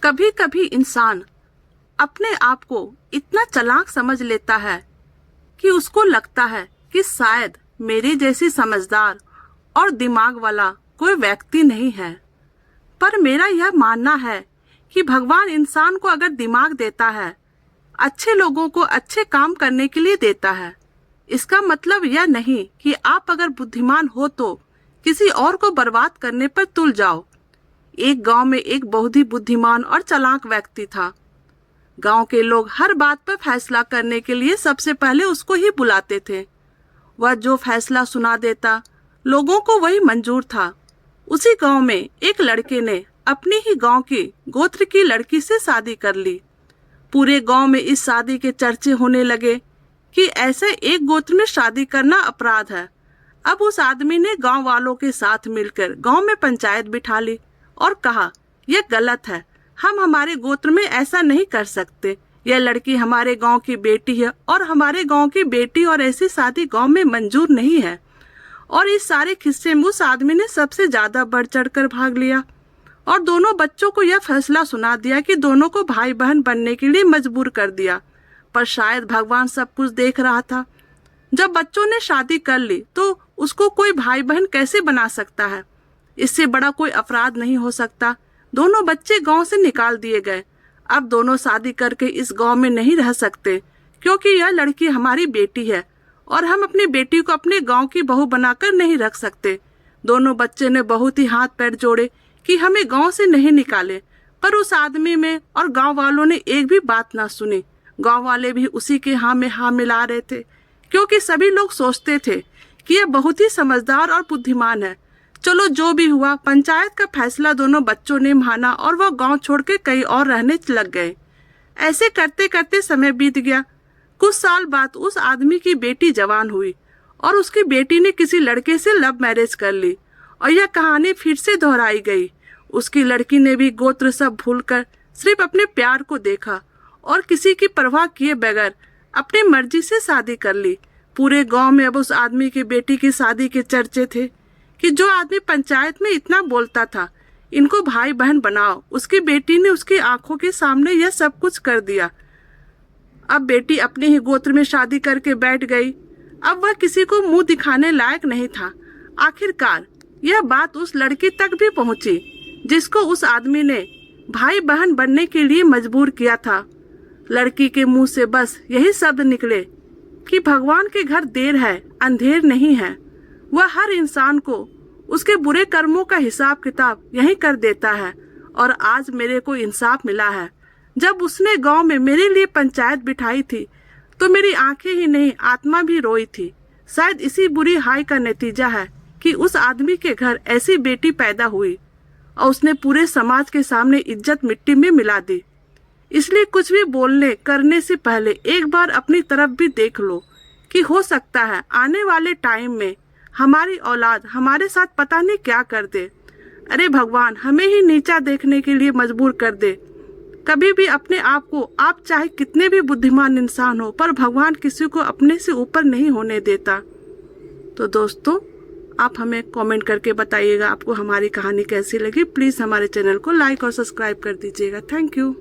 कभी कभी इंसान अपने आप को इतना चालाक समझ लेता है कि उसको लगता है कि शायद मेरे जैसी समझदार और दिमाग वाला कोई व्यक्ति नहीं है। पर मेरा यह मानना है कि भगवान इंसान को अगर दिमाग देता है, अच्छे लोगों को अच्छे काम करने के लिए देता है। इसका मतलब यह नहीं कि आप अगर बुद्धिमान हो तो किसी और को बर्बाद करने पर तुल जाओ। एक गांव में एक बहुत ही बुद्धिमान और चालाक व्यक्ति था। गांव के लोग हर बात पर फैसला करने के लिए सबसे पहले उसको ही बुलाते थे। वह जो फैसला सुना देता, लोगों को वही मंजूर था। उसी गांव में एक लड़के ने अपनी ही गांव की गोत्र की लड़की से शादी कर ली। पूरे गांव में इस शादी के चर्चे होने लगे कि ऐसे एक गोत्र में शादी करना अपराध है। अब उस आदमी ने गांव वालों के साथ मिलकर गांव में पंचायत बिठा ली और कहा, यह गलत है, हम हमारे गोत्र में ऐसा नहीं कर सकते। यह लड़की हमारे गांव की बेटी है और हमारे गांव की बेटी और ऐसी शादी गांव में मंजूर नहीं है। और इस सारे किस्से में उस आदमी ने सबसे ज्यादा बढ़ चढ़कर भाग लिया और दोनों बच्चों को यह फैसला सुना दिया कि दोनों को भाई बहन बनने के लिए मजबूर कर दिया। पर शायद भगवान सब कुछ देख रहा था। जब बच्चों ने शादी कर ली तो उसको कोई भाई बहन कैसे बना सकता है? इससे बड़ा कोई अपराध नहीं हो सकता। दोनों बच्चे गांव से निकाल दिए गए। अब दोनों शादी करके इस गांव में नहीं रह सकते, क्योंकि यह लड़की हमारी बेटी है और हम अपनी बेटी को अपने गांव की बहू बनाकर नहीं रख सकते। दोनों बच्चे ने बहुत ही हाथ पैर जोड़े कि हमें गांव से नहीं निकाले, पर उस आदमी में और गांव वालों ने एक भी बात ना सुनी। गांव वाले भी उसी के हाँ में हाँ मिला रहे थे, क्योंकि सभी लोग सोचते थे कि यह बहुत ही समझदार और बुद्धिमान है। चलो जो भी हुआ, पंचायत का फैसला दोनों बच्चों ने माना और वह गांव छोड़ के कहीं और रहने लग गए। ऐसे करते करते समय बीत गया। कुछ साल बाद उस आदमी की बेटी जवान हुई और उसकी बेटी ने किसी लड़के से लव मैरिज कर ली और यह कहानी फिर से दोहराई गई। उसकी लड़की ने भी गोत्र सब भूलकर सिर्फ अपने प्यार को देखा और किसी की परवाह किए बगैर अपनी मर्जी से शादी कर ली। पूरे गांव में अब उस आदमी की बेटी की शादी के चर्चे थे कि जो आदमी पंचायत में इतना बोलता था, इनको भाई बहन बनाओ, उसकी बेटी ने उसकी आंखों के सामने यह सब कुछ कर दिया। अब बेटी अपने ही गोत्र में शादी करके बैठ गई। अब वह किसी को मुंह दिखाने लायक नहीं था। आखिरकार यह बात उस लड़की तक भी पहुंची जिसको उस आदमी ने भाई बहन बनने के लिए मजबूर किया था। लड़की के मुंह से बस यही शब्द निकले कि भगवान के घर देर है, अंधेर नहीं है। वह हर इंसान को उसके बुरे कर्मों का हिसाब किताब यही कर देता है। और आज मेरे को इंसाफ मिला है। जब उसने गांव में मेरे लिए पंचायत बिठाई थी तो मेरी आंखें ही नहीं, आत्मा भी रोई थी। शायद इसी बुरी हाय का नतीजा है कि उस आदमी के घर ऐसी बेटी पैदा हुई और उसने पूरे समाज के सामने इज्जत मिट्टी में मिला दी। इसलिए कुछ भी बोलने करने से पहले एक बार अपनी तरफ भी देख लो कि हो सकता है आने वाले टाइम में हमारी औलाद हमारे साथ पता नहीं क्या कर दे। अरे भगवान हमें ही नीचा देखने के लिए मजबूर कर दे। कभी भी अपने आप को, आप चाहे कितने भी बुद्धिमान इंसान हो, पर भगवान किसी को अपने से ऊपर नहीं होने देता। तो दोस्तों, आप हमें कमेंट करके बताइएगा आपको हमारी कहानी कैसी लगी। प्लीज़ हमारे चैनल को लाइक और सब्सक्राइब कर दीजिएगा। Thank you.